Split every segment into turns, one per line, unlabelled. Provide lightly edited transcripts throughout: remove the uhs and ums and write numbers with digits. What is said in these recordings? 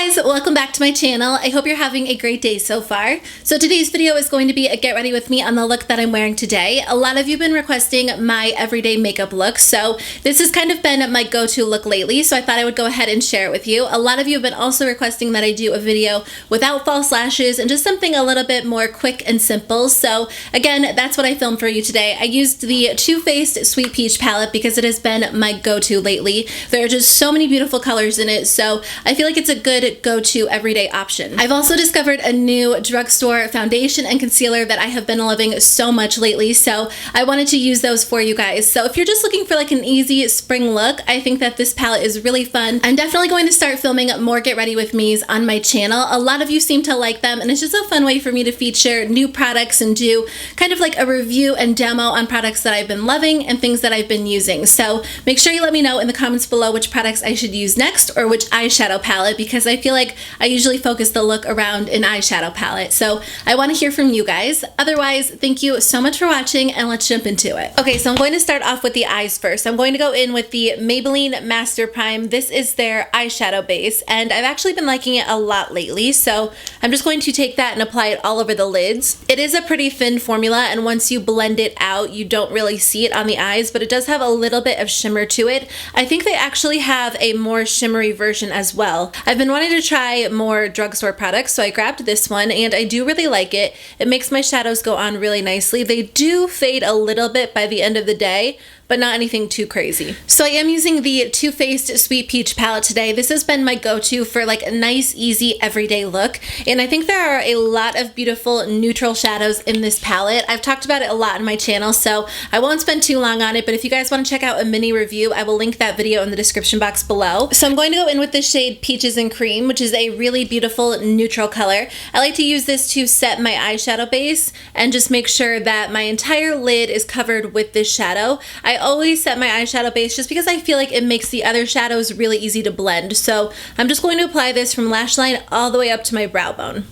Hey guys, welcome back to my channel. I hope you're having a great day so far. So today's video is going to be a get ready with me on the look that I'm wearing today. A lot of you have been requesting my everyday makeup look, so this has kind of been my go-to look lately, so I thought I would go ahead and share it with you. A lot of you have been also requesting that I do a video without false lashes and just something a little bit more quick and simple. So again, that's what I filmed for you today. I used the Too Faced Sweet Peach palette because it has been my go-to lately. There are just so many beautiful colors in it, so I feel like it's a good go-to everyday option. I've also discovered a new Drugstore foundation and concealer that I have been loving so much lately, so I wanted to use those for you guys. So if you're just looking for like an easy spring look, I think that this palette is really fun. I'm definitely going to start filming more get ready with me's on my channel. A lot of you seem to like them, and it's just a fun way for me to feature new products and do kind of like a review and demo on products that I've been loving and things that I've been using. So make sure you let me know in the comments below which products I should use next or which eyeshadow palette, because I feel like I usually focus the look around an eyeshadow palette. So I want to hear from you guys. Otherwise, thank you so much for watching, and let's jump into it. Okay, so I'm going to start off with the eyes first. I'm going to go in with the Maybelline Master Prime. This is their eyeshadow base, and I've actually been liking it a lot lately, so I'm just going to take that and apply it all over the lids. It is a pretty thin formula, and once you blend it out, you don't really see it on the eyes, but it does have a little bit of shimmer to it. I think they actually have a more shimmery version as well. I've been wanting to try more drugstore products, so I grabbed this one, and I do really like it. It makes my shadows go on really nicely. They do fade a little bit by the end of the day, but not anything too crazy. So I am using the Too Faced Sweet Peach palette today. This has been my go-to for like a nice, easy, everyday look. And I think there are a lot of beautiful neutral shadows in this palette. I've talked about it a lot on my channel, so I won't spend too long on it, but if you guys want to check out a mini review, I will link that video in the description box below. So I'm going to go in with the shade Peaches and Cream, which is a really beautiful neutral color. I like to use this to set my eyeshadow base and just make sure that my entire lid is covered with this shadow. I always set my eyeshadow base just because I feel like it makes the other shadows really easy to blend. So I'm just going to apply this from lash line all the way up to my brow bone.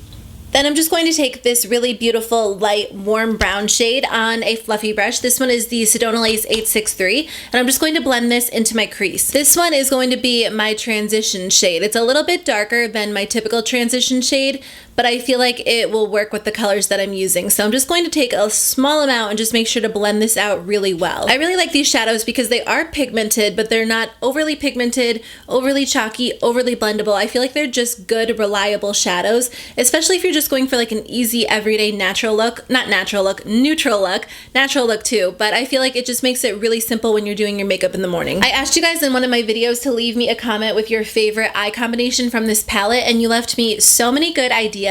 Then I'm just going to take this really beautiful light warm brown shade on a fluffy brush. This one is the Sedona Lace 863, and I'm just going to blend this into my crease. This one is going to be my transition shade. It's a little bit darker than my typical transition shade, but I feel like it will work with the colors that I'm using. So I'm just going to take a small amount and just make sure to blend this out really well. I really like these shadows because they are pigmented, but they're not overly pigmented, overly chalky, overly blendable. I feel like they're just good, reliable shadows, especially if you're just going for like an easy, everyday natural look. Not natural look, neutral look. Natural look too, but I feel like it just makes it really simple when you're doing your makeup in the morning. I asked you guys in one of my videos to leave me a comment with your favorite eye combination from this palette, and you left me so many good ideas.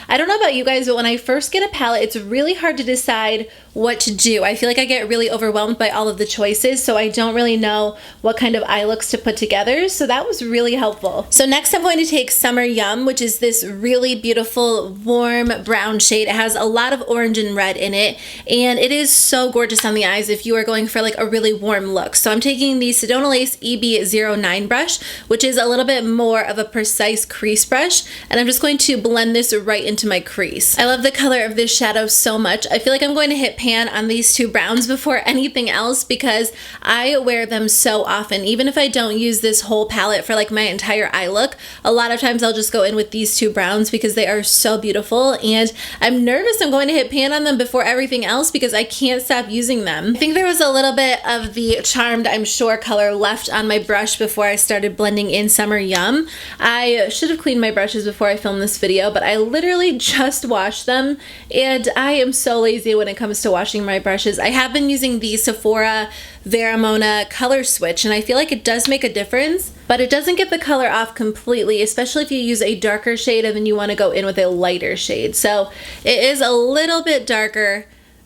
I don't know about you guys, but when I first get a palette, it's really hard to decide what to do. I feel like I get really overwhelmed by all of the choices, so I don't really know what kind of eye looks to put together, so that was really helpful. So next I'm going to take Summer Yum, which is this really beautiful warm brown shade. It has a lot of orange and red in it, and it is so gorgeous on the eyes if you are going for like a really warm look. So I'm taking the Sedona Lace EB09 brush, which is a little bit more of a precise crease brush, and I'm just going to blend this right into my crease. I love the color of this shadow so much. I feel like I'm going to hit pan on these two browns before anything else because I wear them so often. Even if I don't use this whole palette for like my entire eye look, a lot of times I'll just go in with these two browns because they are so beautiful, and I'm nervous I'm going to hit pan on them before everything else because I can't stop using them. I think there was a little bit of the Charmed I'm Sure color left on my brush before I started blending in Summer Yum. I should have cleaned my brushes before I filmed this video, but I literally just washed them, and I am so lazy when it comes to washing my brushes. I have been using the Sephora Veramona color switch, and I feel like it does make a difference, but it doesn't get the color off completely, especially if you use a darker shade and then you want to go in with a lighter shade. So it is a little bit darker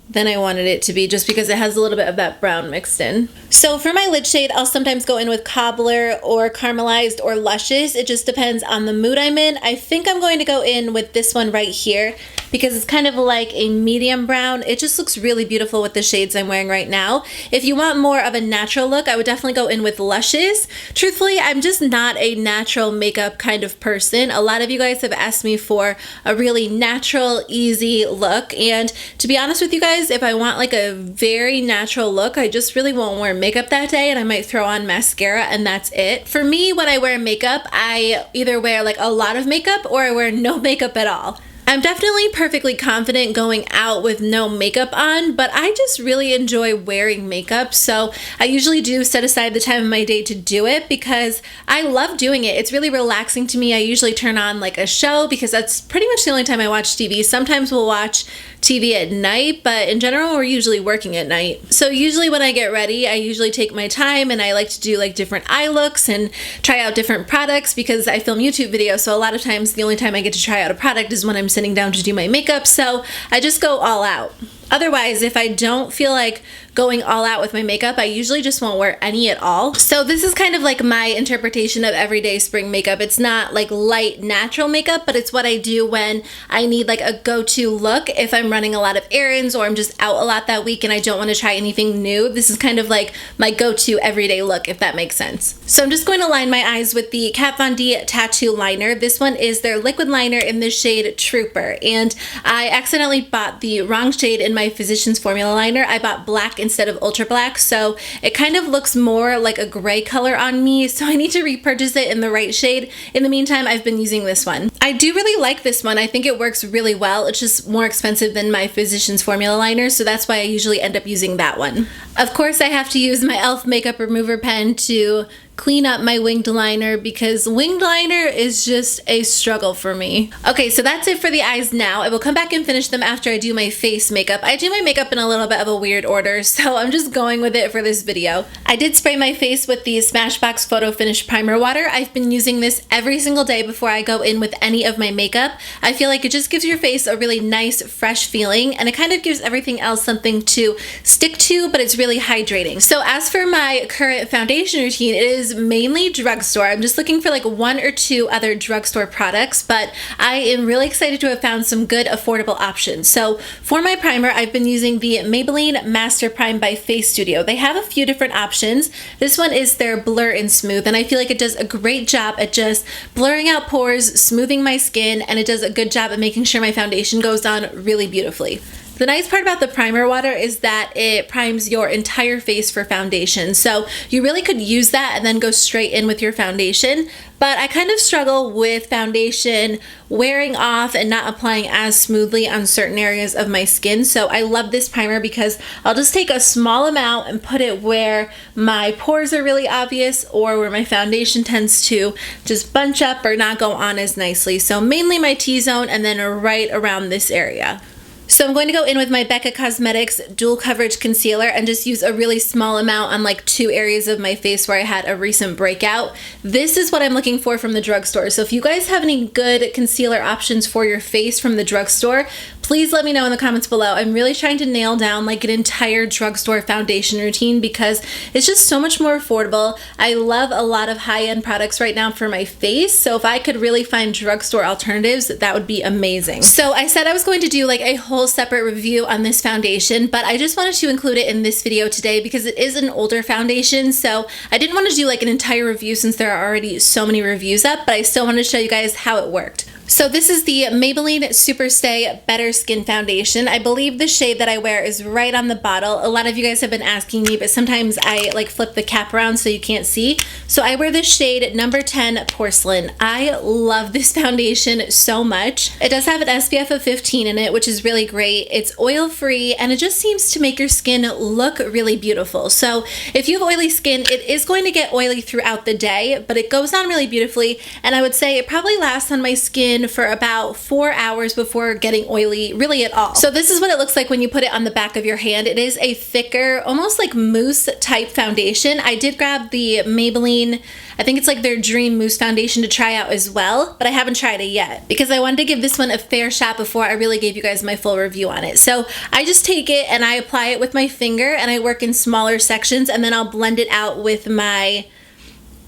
than I wanted it to be just because it has a little bit of that brown mixed in. So for my lid shade, I'll sometimes go in with Cobbler or Caramelized or Luscious. It just depends on the mood I'm in. I think I'm going to go in with this one right here because it's kind of like a medium brown. It just looks really beautiful with the shades I'm wearing right now. If you want more of a natural look, I would definitely go in with Luscious. Truthfully, I'm just not a natural makeup kind of person. A lot of you guys have asked me for a really natural, easy look, and to be honest with you guys, Otherwise, if I want like a very natural look, I just really won't wear makeup that day, and I might throw on mascara and that's it. For me, when I wear makeup, I either wear like a lot of makeup or I wear no makeup at all. I'm definitely perfectly confident going out with no makeup on, but I just really enjoy wearing makeup, so I usually do set aside the time of my day to do it because I love doing it. It's really relaxing to me. I usually turn on like a show because that's pretty much the only time I watch TV. Sometimes we'll watch TV at night, but in general we're usually working at night. So usually when I get ready, I usually take my time and I like to do like different eye looks and try out different products because I film YouTube videos, so a lot of times the only time I get to try out a product is when I'm sitting down to do my makeup, so I just go all out. Otherwise, if I don't feel like going all out with my makeup, I usually just won't wear any at all. So this is kind of like my interpretation of everyday spring makeup. It's not like light natural makeup, but it's what I do when I need like a go-to look. If I'm running a lot of errands or I'm just out a lot that week and I don't want to try anything new, this is kind of like my go-to everyday look, if that makes sense. So I'm just going to line my eyes with the Kat Von D Tattoo Liner. This one is their liquid liner in the shade Trooper, and I accidentally bought the wrong shade in my Physicians Formula liner. I bought black instead of ultra black, so it kind of looks more like a gray color on me, so I need to repurchase it in the right shade. In the meantime, I've been using this one. I do really like this one. I think it works really well. It's just more expensive than my Physicians Formula liner, so that's why I usually end up using that one. Of course, I have to use my e.l.f. makeup remover pen to clean up my winged liner because winged liner is just a struggle for me. Okay, so that's it for the eyes now. I will come back and finish them after I do my face makeup. I do my makeup in a little bit of a weird order, so I'm just going with it for this video. I did spray my face with the Smashbox Photo Finish Primer Water. I've been using this every single day before I go in with any of my makeup. I feel like it just gives your face a really nice, fresh feeling, and it kind of gives everything else something to stick to, but it's really hydrating. So as for my current foundation routine, it is mainly drugstore. I'm just looking for like one or two other drugstore products, but I am really excited to have found some good affordable options. So for my primer, I've been using the Maybelline Master Prime by Face Studio. They have a few different options. This one is their Blur and Smooth, and I feel like it does a great job at just blurring out pores, smoothing my skin, and it does a good job at making sure my foundation goes on really beautifully. The nice part about the primer water is that it primes your entire face for foundation. So you really could use that and then go straight in with your foundation. But I kind of struggle with foundation wearing off and not applying as smoothly on certain areas of my skin. So I love this primer because I'll just take a small amount and put it where my pores are really obvious or where my foundation tends to just bunch up or not go on as nicely. So mainly my T-zone and then right around this area. So I'm going to go in with my Becca Cosmetics Dual Coverage Concealer and just use a really small amount on like two areas of my face where I had a recent breakout. This is what I'm looking for from the drugstore. So if you guys have any good concealer options for your face from the drugstore, please let me know in the comments below. I'm really trying to nail down like an entire drugstore foundation routine because it's just so much more affordable. I love a lot of high-end products right now for my face, so if I could really find drugstore alternatives, that would be amazing. So I said I was going to do like a whole separate review on this foundation, but I just wanted to include it in this video today because it is an older foundation, so I didn't want to do like an entire review since there are already so many reviews up, but I still wanted to show you guys how it worked. So this is the Maybelline Superstay Better Skin Foundation. I believe the shade that I wear is right on the bottle. A lot of you guys have been asking me, but sometimes I like flip the cap around so you can't see. So I wear this shade number 10 Porcelain. I love this foundation so much. It does have an SPF of 15 in it, which is really great. It's oil-free and it just seems to make your skin look really beautiful. So if you have oily skin, it is going to get oily throughout the day, but it goes on really beautifully, and I would say it probably lasts on my skin for about 4 hours before getting oily really at all. So this is what it looks like when you put it on the back of your hand. It is a thicker, almost like mousse type foundation. I did grab the Maybelline, I think it's like their Dream Mousse foundation to try out as well, but I haven't tried it yet because I wanted to give this one a fair shot before I really gave you guys my full review on it. So I just take it and I apply it with my finger and I work in smaller sections, and then I'll blend it out with my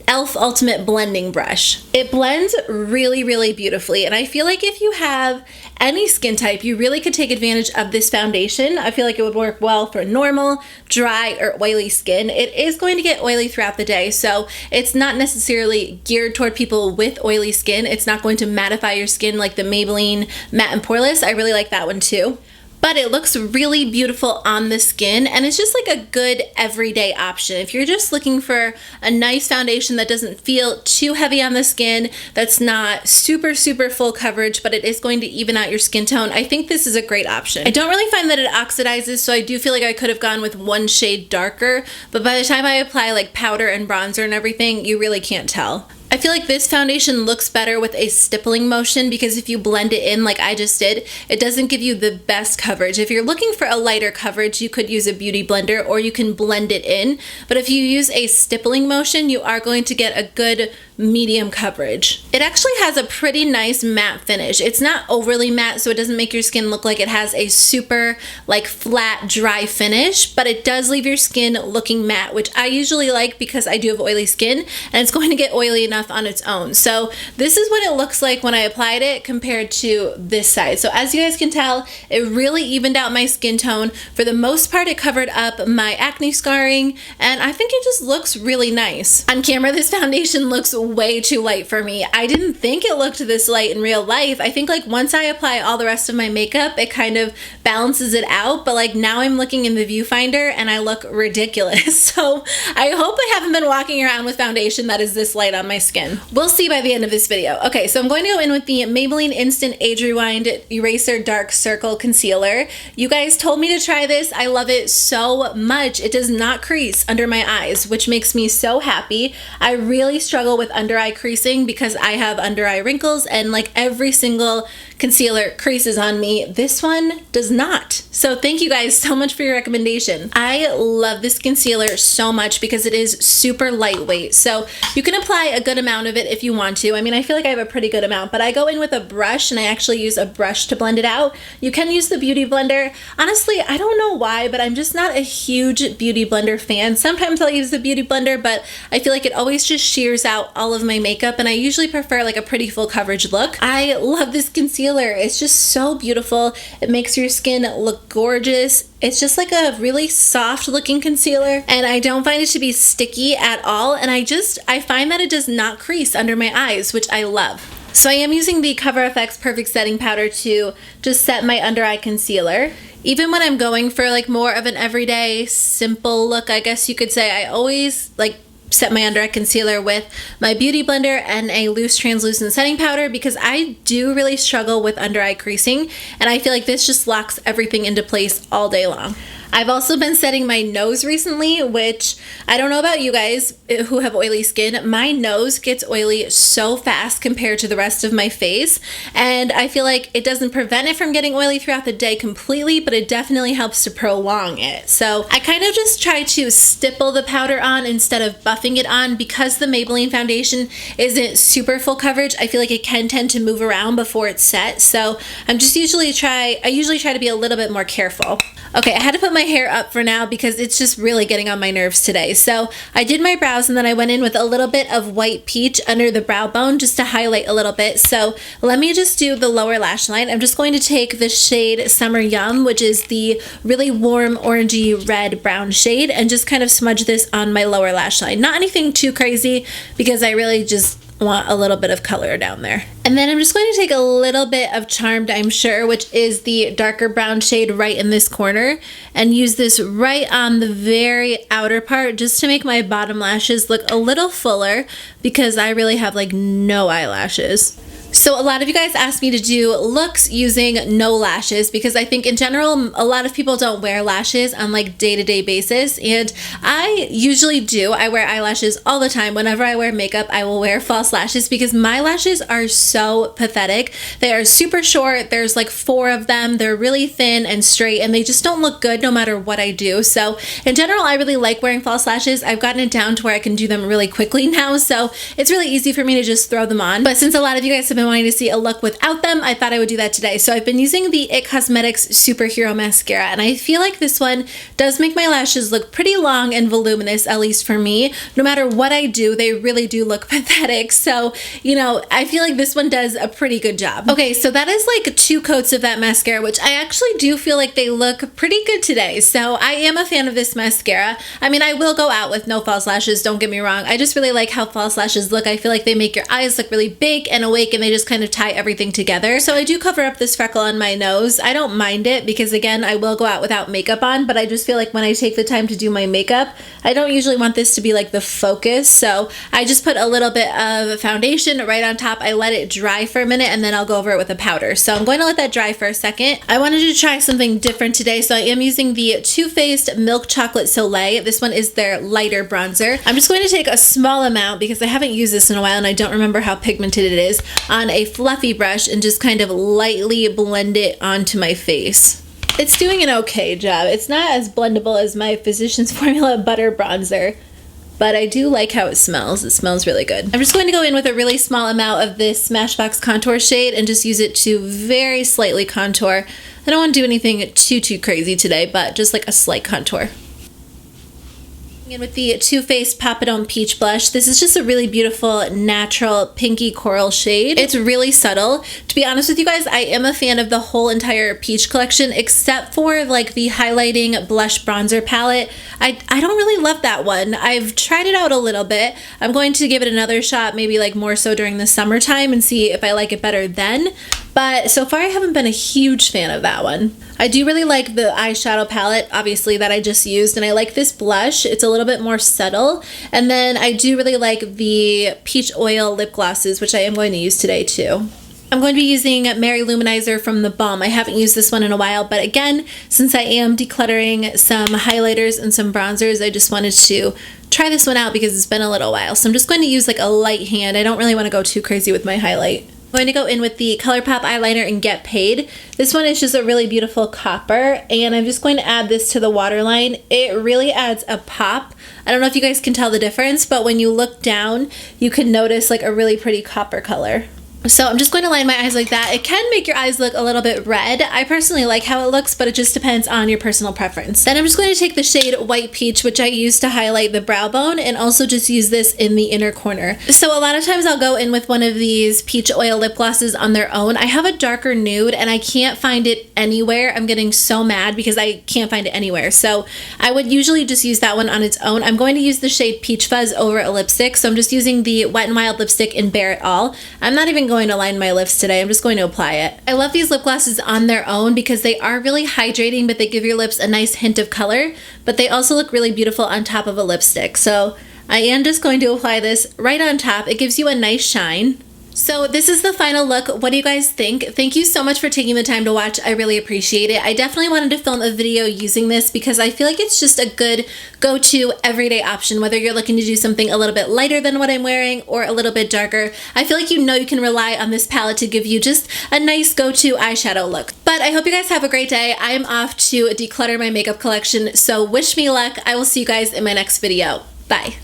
e.l.f. Ultimate Blending Brush. It blends really, really beautifully, and I feel like if you have any skin type, you really could take advantage of this foundation. I feel like it would work well for normal, dry, or oily skin. It is going to get oily throughout the day, so it's not necessarily geared toward people with oily skin. It's not going to mattify your skin like the Maybelline Matte and Poreless. I really like that one too. but it looks really beautiful on the skin, and it's just like a good everyday option. If you're just looking for a nice foundation that doesn't feel too heavy on the skin, that's not super full coverage, but it is going to even out your skin tone, I think this is a great option. I don't really find that it oxidizes, so I do feel like I could have gone with one shade darker, but by the time I apply like powder and bronzer and everything, you really can't tell. I feel like this foundation looks better with a stippling motion because if you blend it in like I just did, it doesn't give you the best coverage. If you're looking for a lighter coverage, you could use a beauty blender or you can blend it in. But if you use a stippling motion, you are going to get a good medium coverage. It actually has a pretty nice matte finish. It's not overly matte, so it doesn't make your skin look like it has a super like flat, dry finish, but it does leave your skin looking matte, which I usually like because I do have oily skin and it's going to get oily enough on its own. So this is what it looks like when I applied it compared to this side. So as you guys can tell, it really evened out my skin tone. For the most part, it covered up my acne scarring, and I think it just looks really nice. On camera, this foundation looks way too light for me. I didn't think it looked this light in real life. I think like once I apply all the rest of my makeup, it kind of balances it out, but like now I'm looking in the viewfinder and I look ridiculous. So I hope I haven't been walking around with foundation that is this light on my skin. We'll see by the end of this video. Okay, so I'm going to go in with the Maybelline Instant Age Rewind Eraser Dark Circle Concealer. You guys told me to try this. I love it so much. It does not crease under my eyes, which makes me so happy. I really struggle with under eye creasing because I have under eye wrinkles and like every single concealer creases on me. This one does not. So thank you guys so much for your recommendation. I love this concealer so much because it is super lightweight. So you can apply a good amount of it if you want to. I mean, I feel like I have a pretty good amount, but I go in with a brush and I actually use a brush to blend it out. You can use the beauty blender. Honestly, I don't know why, but I'm just not a huge beauty blender fan. Sometimes I'll use the beauty blender, but I feel like it always just shears out all of my makeup, and I usually prefer like a pretty full coverage look. I love this concealer. It's just so beautiful. It makes your skin look gorgeous. It's just like a really soft looking concealer, and I don't find it to be sticky at all, and I find that it does not crease under my eyes, which I love. So I am using the Cover FX Perfect Setting Powder to just set my under eye concealer. Even when I'm going for like more of an everyday simple look, I guess you could say, I always like set my under eye concealer with my beauty blender and a loose translucent setting powder because I do really struggle with under eye creasing, and I feel like this just locks everything into place all day long. I've also been setting my nose recently, which I don't know about you guys who have oily skin. My nose gets oily so fast compared to the rest of my face, and I feel like it doesn't prevent it from getting oily throughout the day completely, but it definitely helps to prolong it. So I kind of just try to stipple the powder on instead of buffing it on because the Maybelline foundation isn't super full coverage. I feel like it can tend to move around before it's set, so I usually try to be a little bit more careful. Okay, I had to put my hair up for now because it's just really getting on my nerves today. So I did my brows and then I went in with a little bit of white peach under the brow bone just to highlight a little bit. So let me just do the lower lash line. I'm just going to take the shade Summer Yum, which is the really warm orangey red brown shade, and just kind of smudge this on my lower lash line. Not anything too crazy because I really just want a little bit of color down there. And then I'm just going to take a little bit of Charmed, I'm Sure, which is the darker brown shade right in this corner, and use this right on the very outer part just to make my bottom lashes look a little fuller because I really have like no eyelashes. So a lot of you guys asked me to do looks using no lashes because I think in general a lot of people don't wear lashes on like day-to-day basis, and I usually do. I wear eyelashes all the time. Whenever I wear makeup, I will wear false lashes because my lashes are so pathetic. They are super short. There's like 4 of them. They're really thin and straight, and they just don't look good no matter what I do. So in general, I really like wearing false lashes. I've gotten it down to where I can do them really quickly now, so it's really easy for me to just throw them on. But since a lot of you guys have been wanting to see a look without them, I thought I would do that today. So I've been using the IT Cosmetics Superhero Mascara, and I feel like this one does make my lashes look pretty long and voluminous, at least for me. No matter what I do, they really do look pathetic. So, you know, I feel like this one does a pretty good job. Okay, so that is like 2 coats of that mascara, which I actually do feel like they look pretty good today. So I am a fan of this mascara. I mean, I will go out with no false lashes, don't get me wrong. I just really like how false lashes look. I feel like they make your eyes look really big and awake, and they just kind of tie everything together. So I do cover up this freckle on my nose. I don't mind it because, again, I will go out without makeup on, but I just feel like when I take the time to do my makeup, I don't usually want this to be like the focus. So I just put a little bit of foundation right on top. I let it dry for a minute and then I'll go over it with a powder. So I'm going to let that dry for a second. I wanted to try something different today, so I am using the Too Faced Milk Chocolate Soleil. This one is their lighter bronzer. I'm just going to take a small amount because I haven't used this in a while and I don't remember how pigmented it is, on a fluffy brush and just kind of lightly blend it onto my face. It's doing an okay job. It's not as blendable as my Physicians Formula Butter Bronzer, but I do like how it smells. It smells really good. I'm just going to go in with a really small amount of this Smashbox contour shade and just use it to very slightly contour. I don't want to do anything too crazy today, but just like a slight contour. In with the Too Faced Pop It On Peach Blush. This is just a really beautiful, natural, pinky coral shade. It's really subtle. To be honest with you guys, I am a fan of the whole entire peach collection, except for like the highlighting blush bronzer palette. I don't really love that one. I've tried it out a little bit. I'm going to give it another shot, maybe like more so during the summertime, and see if I like it better then. But so far I haven't been a huge fan of that one. I do really like the eyeshadow palette, obviously, that I just used, and I like this blush. It's a little bit more subtle. And then I do really like the peach oil lip glosses, which I am going to use today too. I'm going to be using Mary Luminizer from the Balm. I haven't used this one in a while, but again, since I am decluttering some highlighters and some bronzers, I just wanted to try this one out because it's been a little while. So I'm just going to use like a light hand. I don't really want to go too crazy with my highlight. I'm going to go in with the ColourPop eyeliner and Get Paid. This one is just a really beautiful copper, and I'm just going to add this to the waterline. It really adds a pop. I don't know if you guys can tell the difference, but when you look down, you can notice like a really pretty copper color. So I'm just going to line my eyes like that. It can make your eyes look a little bit red. I personally like how it looks, but it just depends on your personal preference. Then I'm just going to take the shade White Peach, which I use to highlight the brow bone, and also just use this in the inner corner. So a lot of times I'll go in with one of these peach oil lip glosses on their own. I have a darker nude and I can't find it anywhere. I'm getting so mad because I can't find it anywhere. So I would usually just use that one on its own. I'm going to use the shade Peach Fuzz over a lipstick. So I'm just using the Wet n Wild lipstick in Bare It All. I'm not even going to line my lips today. I'm just going to apply it. I love these lip glosses on their own because they are really hydrating, but they give your lips a nice hint of color, but they also look really beautiful on top of a lipstick. So I am just going to apply this right on top. It gives you a nice shine. So this is the final look. What do you guys think? Thank you so much for taking the time to watch. I really appreciate it. I definitely wanted to film a video using this because I feel like it's just a good go-to everyday option, whether you're looking to do something a little bit lighter than what I'm wearing or a little bit darker. I feel like you know you can rely on this palette to give you just a nice go-to eyeshadow look. But I hope you guys have a great day. I am off to declutter my makeup collection, so wish me luck. I will see you guys in my next video. Bye.